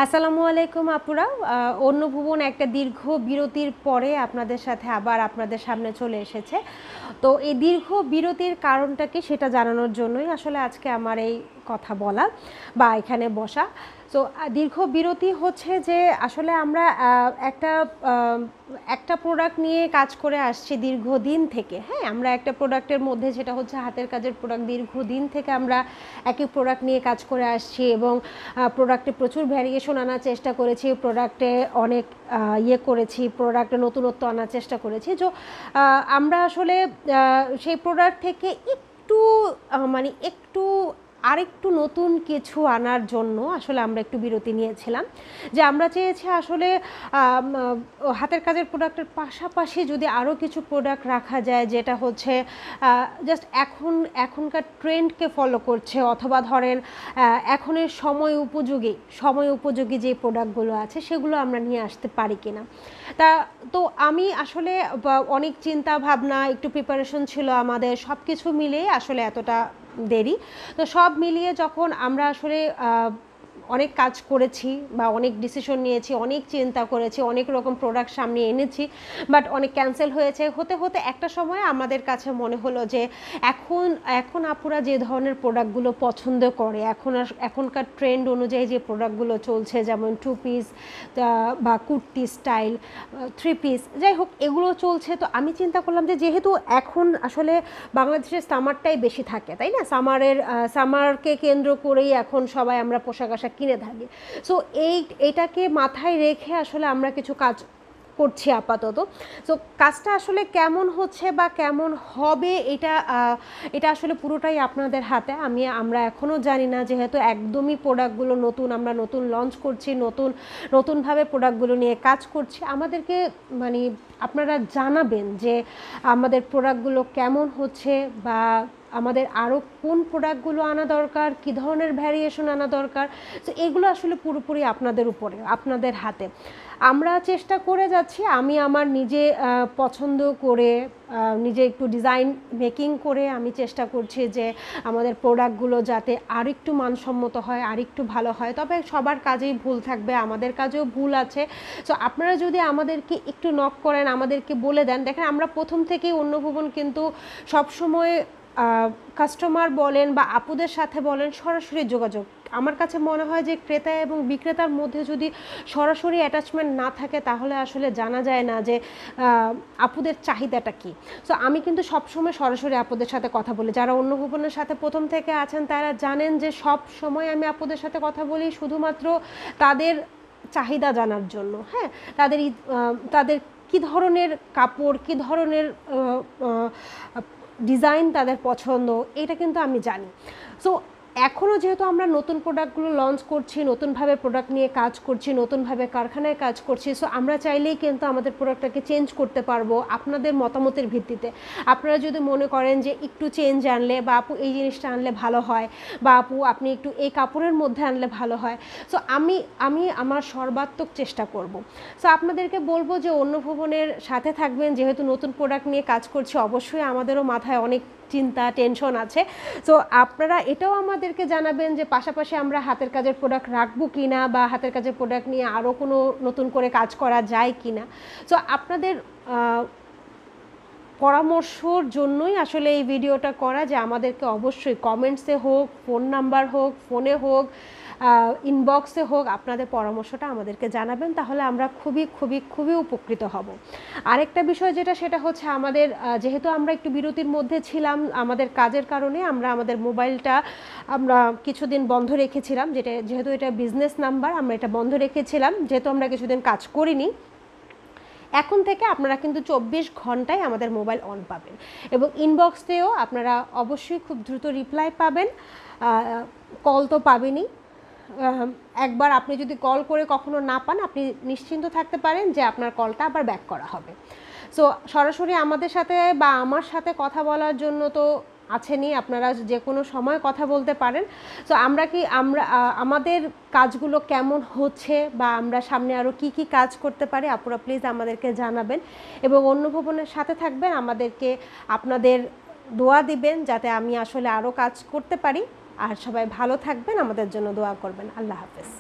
আসসালামু আলাইকুম আপুরা। অন্য ভুবন একটা দীর্ঘ বিরতির পরে আপনাদের সাথে আবার আপনাদের সামনে চলে এসেছে। তো এই দীর্ঘ বিরতির কারণটা কি সেটা জানানোর জন্যই আসলে আজকে আমার এই কথা বলা বা এখানে বসা। তো দীর্ঘ বিরতি হচ্ছে যে আসলে আমরা একটা প্রোডাক্ট নিয়ে কাজ করে আসছি দীর্ঘদিন থেকে। হ্যাঁ, আমরা একটা প্রোডাক্টের মধ্যে যেটা হচ্ছে হাতের কাজের প্রোডাক্ট, দীর্ঘদিন থেকে আমরা একই প্রোডাক্ট নিয়ে কাজ করে আসছি এবং প্রোডাক্টে প্রচুর ভ্যারিয়েশন আনার চেষ্টা করেছি, প্রোডাক্টে অনেক করেছি, প্রোডাক্টে নতুনত্ব আনার চেষ্টা করেছি। তো আমরা আসলে সেই প্রোডাক্ট থেকে একটু আরেকটু নতুন কিছু আনার জন্য আসলে আমরা একটু বিরতি নিয়েছিলাম। যে আমরা চেয়েছি আসলে হাতের কাজের প্রোডাক্টের পাশাপাশি যদি আরও কিছু প্রোডাক্ট রাখা যায় যেটা হচ্ছে জাস্ট এখনকার ট্রেন্ডকে ফলো করছে, অথবা ধরেন এখনের সময় উপযোগী যে প্রোডাক্টগুলো আছে সেগুলো আমরা নিয়ে আসতে পারি কিনা। তো আমি আসলে অনেক চিন্তা ভাবনা, একটু প্রিপারেশন ছিল আমাদের, সব কিছু মিলিয়ে আসলে এতটা দেরি। তো সব মিলিয়ে যখন আমরা আসলে অনেক কাজ করেছি বা অনেক ডিসিশন নিয়েছি, অনেক চিন্তা করেছি, অনেক রকম প্রোডাক্ট সামনে এনেছি, বাট অনেক ক্যান্সেল হয়েছে। হতে হতে একটা সময় আমাদের কাছে মনে হলো যে এখন আপুরা যে ধরনের প্রোডাক্টগুলো পছন্দ করে, এখনকার ট্রেন্ড অনুযায়ী যে প্রোডাক্টগুলো চলছে, যেমন 2 পিস বা কুর্তি স্টাইল, 3 পিস, যাই হোক এগুলো চলছে। তো আমি চিন্তা করলাম যে যেহেতু এখন আসলে বাংলাদেশের সামারটাই বেশি থাকে, তাই না, সামারকে কেন্দ্র করেই এখন সবাই আমরা পোশাক আশাক কিনে থাকি। সো এটাকে মাথায় রেখে আসলে আমরা কিছু কাজ করছি আপাতত। সো কাজটা আসলে কেমন হচ্ছে বা কেমন হবে এটা আসলে পুরোটাই আপনাদের হাতে। আমরা এখনও জানি না, যেহেতু একদমই প্রোডাক্টগুলো নতুন, আমরা নতুন লঞ্চ করছি, নতুনভাবে প্রোডাক্টগুলো নিয়ে কাজ করছি। আমাদেরকে আপনারা জানাবেন যে আমাদের প্রোডাক্টগুলো কেমন হচ্ছে বা আমাদের আরও কোন প্রোডাক্টগুলো আনা দরকার, কী ধরনের ভ্যারিয়েশন আনা দরকার। তো এগুলো আসলে পুরোপুরি আপনাদের উপরে, আপনাদের হাতে। আমরা চেষ্টা করে যাচ্ছি, আমি আমার নিজে পছন্দ করে, নিজে একটু ডিজাইন মেকিং করে আমি চেষ্টা করছি যে আমাদের প্রোডাক্টগুলো যাতে আরেকটু মানসম্মত হয়, আরেকটু ভালো হয়। তবে সবার কাজেই ভুল থাকবে, আমাদের কাজেও ভুল আছে। সো আপনারা যদি আমাদেরকে একটু নক করেন, আমাদেরকে বলে দেন। দেখেন, আমরা প্রথম থেকেই অন্য ভুবন কিন্তু সবসময় কাস্টমার বলেন বা আপুদের সাথে বলেন, সরাসরি যোগাযোগ। আমার কাছে মনে হয় যে ক্রেতা এবং বিক্রেতার মধ্যে যদি সরাসরি অ্যাটাচমেন্ট না থাকে তাহলে আসলে জানা যায় না যে আপুদের চাহিদাটা কী। সো আমি কিন্তু সবসময় সরাসরি আপুদের সাথে কথা বলি। যারা অন্য ভুবনের সাথে প্রথম থেকে আছেন তারা জানেন যে সব সময় আমি আপুদের সাথে কথা বলি শুধুমাত্র তাদের চাহিদা জানার জন্য। হ্যাঁ, তাদের কী ধরনের কাপড়, কী ধরনের ডিজাইন তাদের পছন্দ, এটা কিন্তু আমি জানি। সো এখনও যেহেতু আমরা নতুন প্রোডাক্টগুলো লঞ্চ করছি, নতুনভাবে প্রোডাক্ট নিয়ে কাজ করছি, নতুনভাবে কারখানায় কাজ করছি, সো আমরা চাইলেই কিন্তু আমাদের প্রোডাক্টটাকে চেঞ্জ করতে পারবো আপনাদের মতামতের ভিত্তিতে। আপনারা যদি মনে করেন যে একটু চেঞ্জ আনলে বা আপু এই জিনিসটা আনলে ভালো হয়, বা আপু আপনি একটু এই কাপড়ের মধ্যে আনলে ভালো হয়, সো আমি আমার সর্বাত্মক চেষ্টা করব। সো আপনাদেরকে বলবো যে অন্য ভুবনের সাথে থাকবেন। যেহেতু নতুন প্রোডাক্ট নিয়ে কাজ করছি, অবশ্যই আমাদেরও মাথায় অনেক চিন্তা, টেনশন আছে। সো আপনারা এটাও আমাদেরকে জানাবেন যে পাশাপাশি আমরা হাতের কাজের প্রোডাক্ট রাখবো কি না, বা হাতের কাজের প্রোডাক্ট নিয়ে আরও কোনো নতুন করে কাজ করা যায় কি না। সো আপনাদের পরামর্শর জন্যই আসলে এই ভিডিওটা করা, যে আমাদেরকে অবশ্যই কমেন্টসে হোক, ফোন নাম্বার হোক, ফোনে হোক, ইনবক্সে হোক, আপনাদের পরামর্শটা আমাদেরকে জানাবেন। তাহলে আমরা খুবই খুবই খুবই উপকৃত হব। আরেকটা বিষয় সেটা হচ্ছে, আমাদের যেহেতু আমরা একটু বিরতির মধ্যে ছিলাম আমাদের কাজের কারণে, আমাদের মোবাইলটা আমরা কিছুদিন বন্ধ রেখেছিলাম। যেহেতু এটা বিজনেস নাম্বার, আমরা এটা বন্ধ রেখেছিলাম যেহেতু আমরা কিছুদিন কাজ করিনি। এখন থেকে আপনারা কিন্তু 24 ঘন্টায় আমাদের মোবাইল অন পাবেন, এবং ইনবক্সেও আপনারা অবশ্যই খুব দ্রুত রিপ্লাই পাবেন। কল তো পাবেনই। একবার আপনি যদি কল করে কখনো না পান, আপনি নিশ্চিন্ত থাকতে পারেন যে আপনার কলটা আবার ব্যাক করা হবে। সো সরাসরি আমাদের সাথে বা আমার সাথে কথা বলার জন্য তো আছেনই, আপনারা যে কোনো সময় কথা বলতে পারেন। সো আমাদের কাজগুলো কেমন হচ্ছে বা আমরা সামনে আরও কি কি কাজ করতে পারি, আপুরা প্লিজ আমাদেরকে জানাবেন এবং অন্য ভুবনের সাথে থাকবেন। আমাদেরকে আপনাদের দোয়া দিবেন যাতে আমি আসলে আরও কাজ করতে পারি। আর সবাই ভালো থাকবেন, আমাদের জন্য দোয়া করবেন। আল্লাহ হাফেজ।